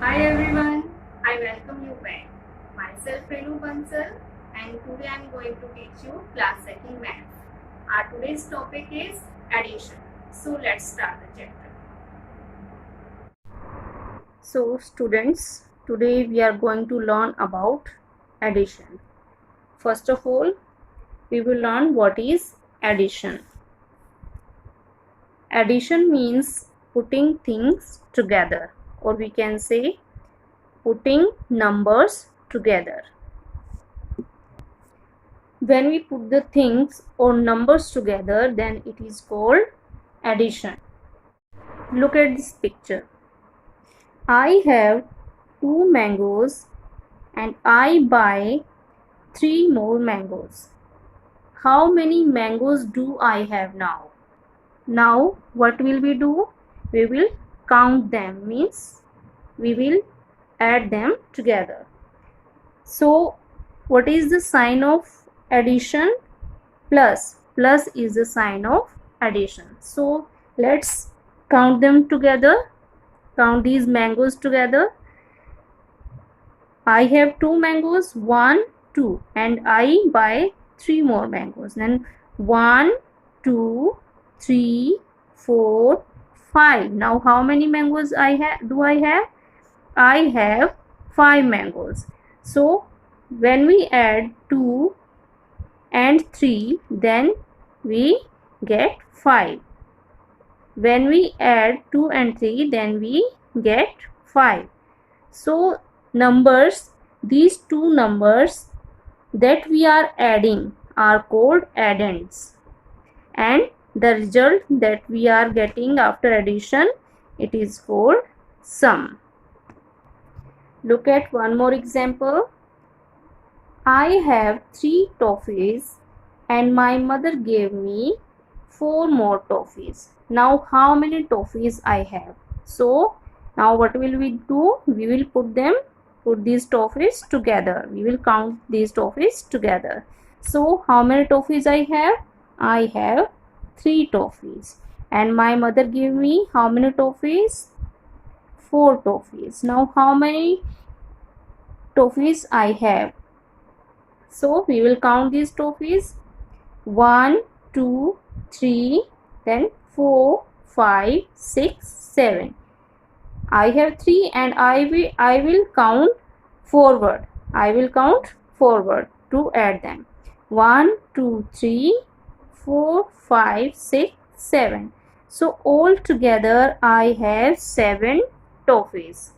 Hi everyone, I welcome you back. Myself Renu Bansal and today I am going to teach you class 2nd maths. Our today's topic is addition. So let's start the chapter. So students, today we are going to learn about addition. First of all, we will learn what is addition. Addition means putting things together, or we can say putting numbers together. When we put the things or numbers together, then it is called addition. Look at this picture. I have 2 mangoes and I buy 3 more mangoes. How many mangoes do I have now? Now what will we do? We will count them, means we will add them together. So what is the sign of addition? Plus. Plus is the sign of addition. So let's count them together. Count these mangoes together. I have 2 mangoes, 1, 2, and I buy 3 more mangoes. Then 1, 2, 3, 4, 5. Now how many mangoes I have? I have 5 mangoes. So when we add 2 and 3, then we get 5. When we add 2 and 3, then we get 5. So numbers, these two numbers that we are adding are called addends, and the result that we are getting after addition, it is called sum. Look at one more example. I have 3 toffees and my mother gave me 4 more toffees. Now how many toffees I have? So now what will we do? We will put these toffees together. We will count these toffees together. So how many toffees I have? I have 3 toffees. And my mother gave me how many toffees? 4 toffees. Now how many toffees I have? So we will count these toffees. 1, 2, 3, then 4, 5, 6, 7. I have 3 and I will count forward. I will count forward to add them. 1, 2, 3, 4, 5, 6, 7. So all together I have 7 toffees.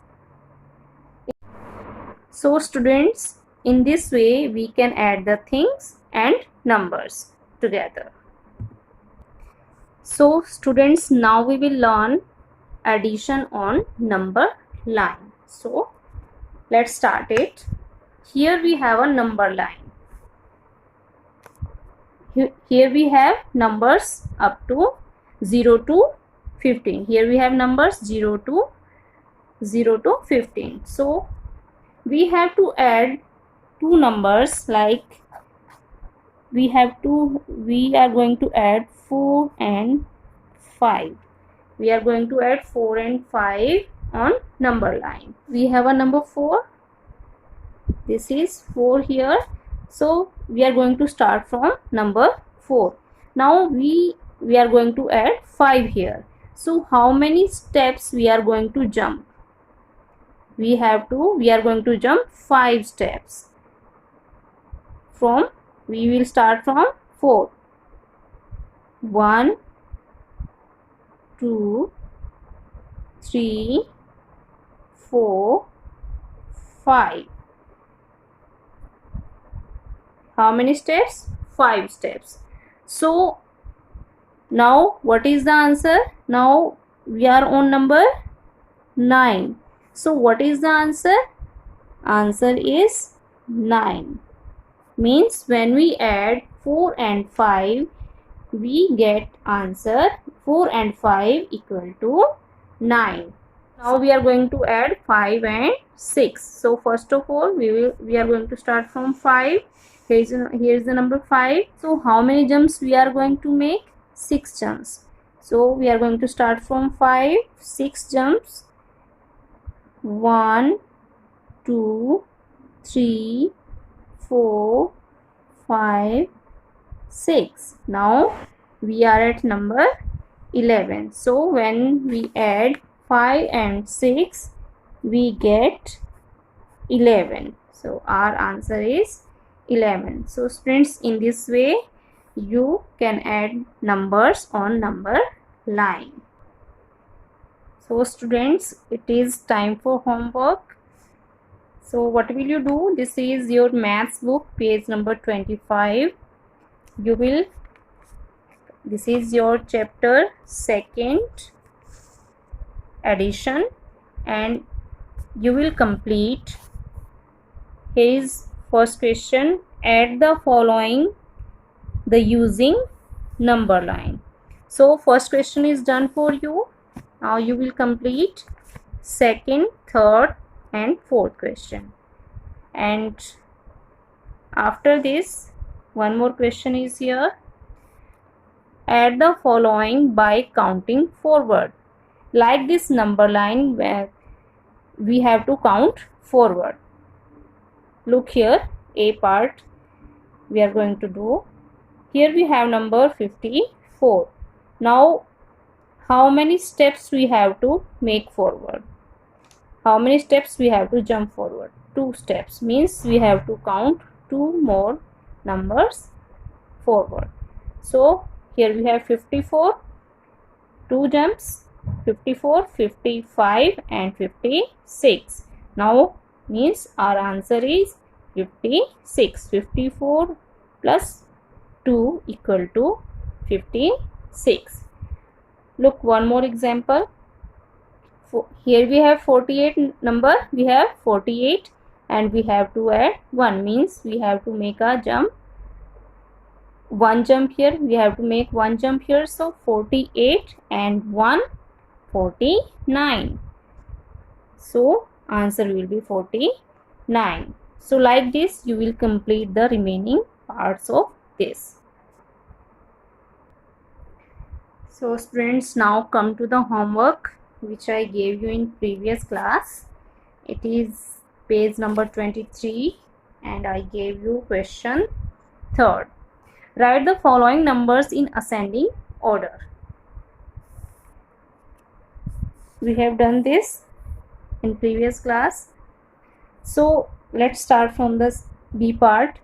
So students, in this way we can add the things and numbers together. So students, now we will learn addition on number line. So let's start it. Here we have a number line. Here we have numbers up to 0 to 15. Here we have numbers 0 to 15. So we have to add two numbers, like we are going to add 4 and 5. We are going to add 4 and 5 on number line. We have a number 4. This is 4 here. So we are going to start from number 4. Now we are going to add 5 here. So how many steps we are going to jump? We are going to jump 5 steps. We will start from 4. 1, 2, 3, 4, 5. How many steps? 5 steps. So now what is the answer? Now we are on number 9. So what is the answer? Answer is 9. Means when we add 4 and 5, we get answer 4 and 5 equal to 9. Now we are going to add 5 and 6. So first of all, we are going to start from 5. Here is the number 5. So how many jumps we are going to make? 6 jumps. So we are going to start from 5, 6 jumps. 1, 2, 3, 4, 5, 6. Now we are at number 11. So when we add 5 and 6, we get 11. So our answer is 11. So students, in this way you can add numbers on number line. So students, it is time for homework. So what will you do? This is your maths book, page number 25. This is your chapter 2nd, addition, and you will complete. Here is first question. Add the following the using number line. So first question is done for you. Now you will complete second, third and fourth question. And after this, one more question is here. Add the following by counting forward. Like this number line where we have to count forward. Look here, A part we are going to do. Here we have number 54. Now how many steps we have to make forward? How many steps we have to jump forward? 2 steps, means we have to count 2 more numbers forward. So here we have 54, 2 jumps, 54, 55 and 56. Now means our answer is 56. 54 plus 2 equal to 56. Look, one more example. Here we have 48 number, we have 48 and we have to add 1, means we have to make a jump, one jump here, we have to make one jump here. So 48 and 1, 49. So answer will be 49. So like this you will complete the remaining parts of this. So students, now come to the homework which I gave you in previous class. It is page number 23 and I gave you question 3rd. Write the following numbers in ascending order. We have done this in previous class. So let's start from the B part.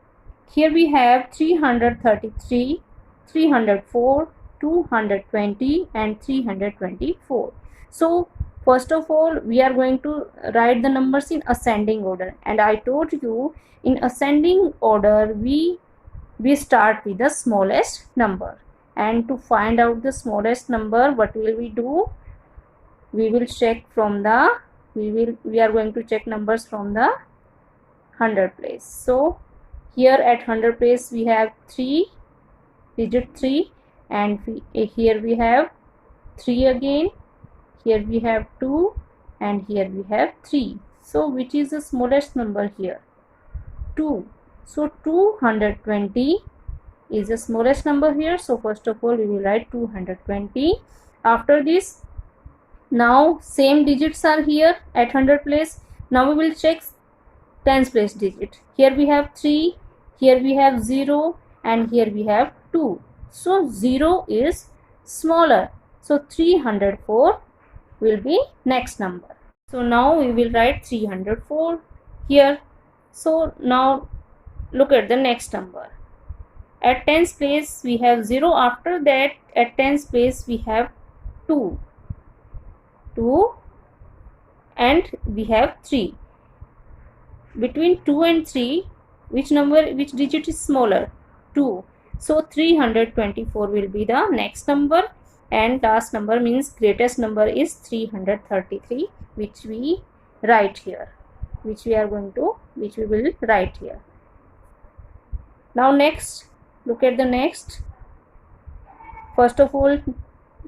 Here we have 333, 304, 220 and 324. So first of all we are going to write the numbers in ascending order, and I told you in ascending order we start with the smallest number, and to find out the smallest number, what will we do? We will check from the we are going to check numbers from the 100 place. So here at 100 place we have 3, digit 3, and here we have 3 again, here we have 2 and here we have 3. So which is the smallest number here? 2. So 220 is the smallest number here. So first of all we will write 220. After this, now same digits are here at 100 place. Now we will check tens place digit. Here we have 3, here we have 0 and here we have 2. So 0 is smaller. So 304 will be next number. So now we will write 304 here. So now look at the next number. At tens place we have 0. After that at tens place we have 2 and we have 3. Between 2 and 3, which digit is smaller? 2. So 324 will be the next number, and last number means greatest number is 333, which we write here, which we will write here. Now next, look at the next. First of all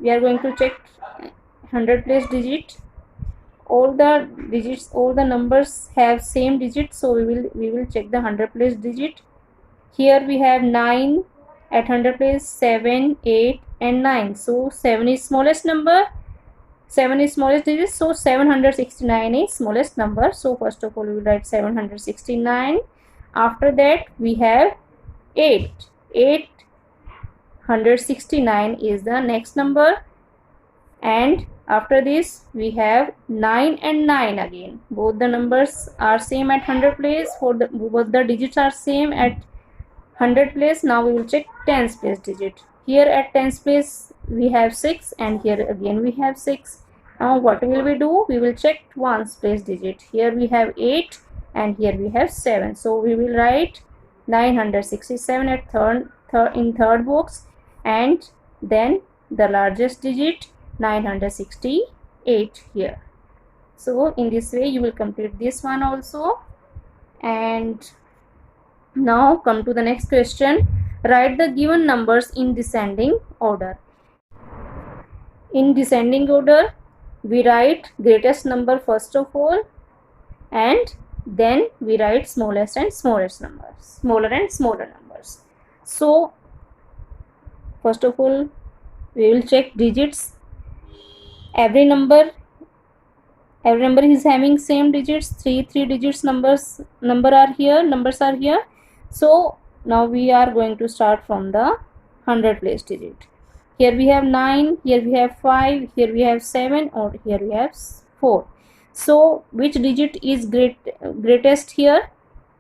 we are going to check 100 place digit. All the digits, all the numbers have same digit, so we will check the 100 place digit. Here we have 9 at 100 place, 7, 8 and 9. So 7 is smallest number 7 is smallest digit, so 769 is smallest number. So first of all we will write 769. After that we have 8. 869 is the next number, and after this we have 9 and 9 again. Both the numbers are same at 100 place. For the both the digits are same at 100 place. Now we will check tens place digit. Here at tens place we have 6, and here again we have 6. Now what will we do? We will check ones place digit. Here we have 8 and here we have 7. So we will write 967 at in third box, and then the largest digit 968 here. So in this way you will complete this one also. And now come to the next question. Write the given numbers in descending order. In descending order, we write greatest number first of all, and then we write smallest and smallest numbers, smaller and smaller numbers. So first of all we will check digits. Every number is having same digits. Three digits numbers are here. So now we are going to start from the 100 place digit. Here we have 9, here we have 5, here we have 7, or here we have 4. So which digit is greatest here?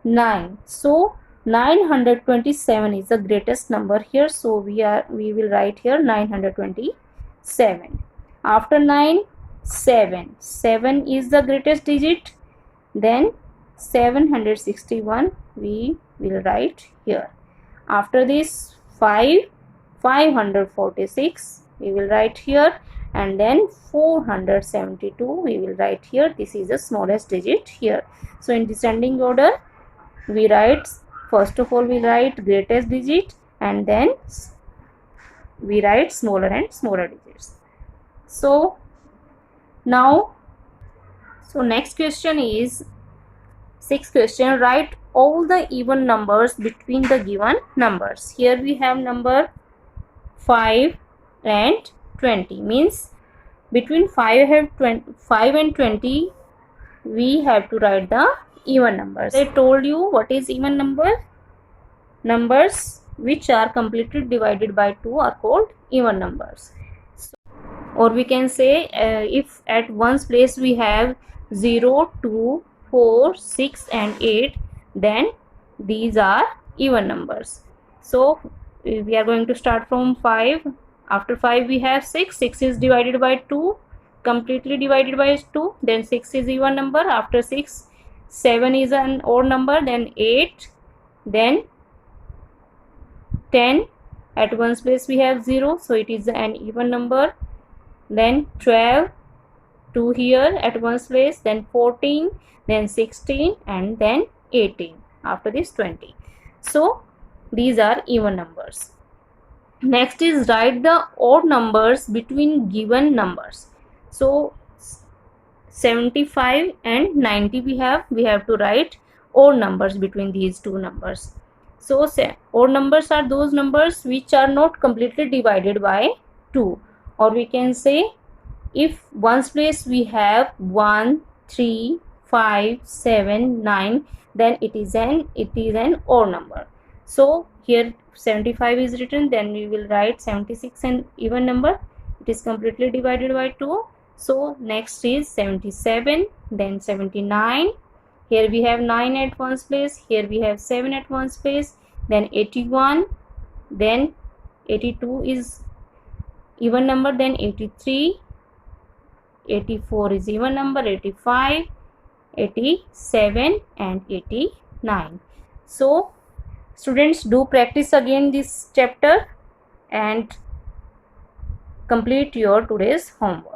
9. So 927 is the greatest number here. So we will write here 927. After 9, 7. 7 is the greatest digit. Then 761 we will write here. After this 546 we will write here, and then 472 we will write here. This is the smallest digit here. So in descending order we write, first of all we write greatest digit, and then we write smaller and smaller digits. So now, next question is 6th question. Write all the even numbers between the given numbers. Here we have number 5 and 20, means between 5 and 20 we have to write the even numbers. I told you what is even number. Numbers which are completely divided by 2 are called even numbers. Or we can say if at ones place we have 0, 2, 4, 6 and 8, then these are even numbers. So we are going to start from 5. After 5 we have 6. 6 is divided by 2, completely divided by 2. Then 6 is even number. After 6, 7 is an odd number. Then 8. Then 10. At ones place we have 0, so it is an even number. Then 12, 2 here at ones place. Then 14, then 16, and then 18. After this 20. So these are even numbers. Next is write the odd numbers between given numbers. So 75 and 90 we have to write odd numbers between these two numbers. So odd numbers are those numbers which are not completely divided by 2. Or we can say, if ones place we have 1, 3, 5, 7, 9, then it is an odd number. So here 75 is written, then we will write 76 an even number. It is completely divided by 2. So next is 77, then 79. Here we have 9 at ones place, here we have 7 at ones place, then 81, then 82 is even number, then 83, 84 is even number, 85, 87 and 89. So students, do practice again this chapter and complete your today's homework.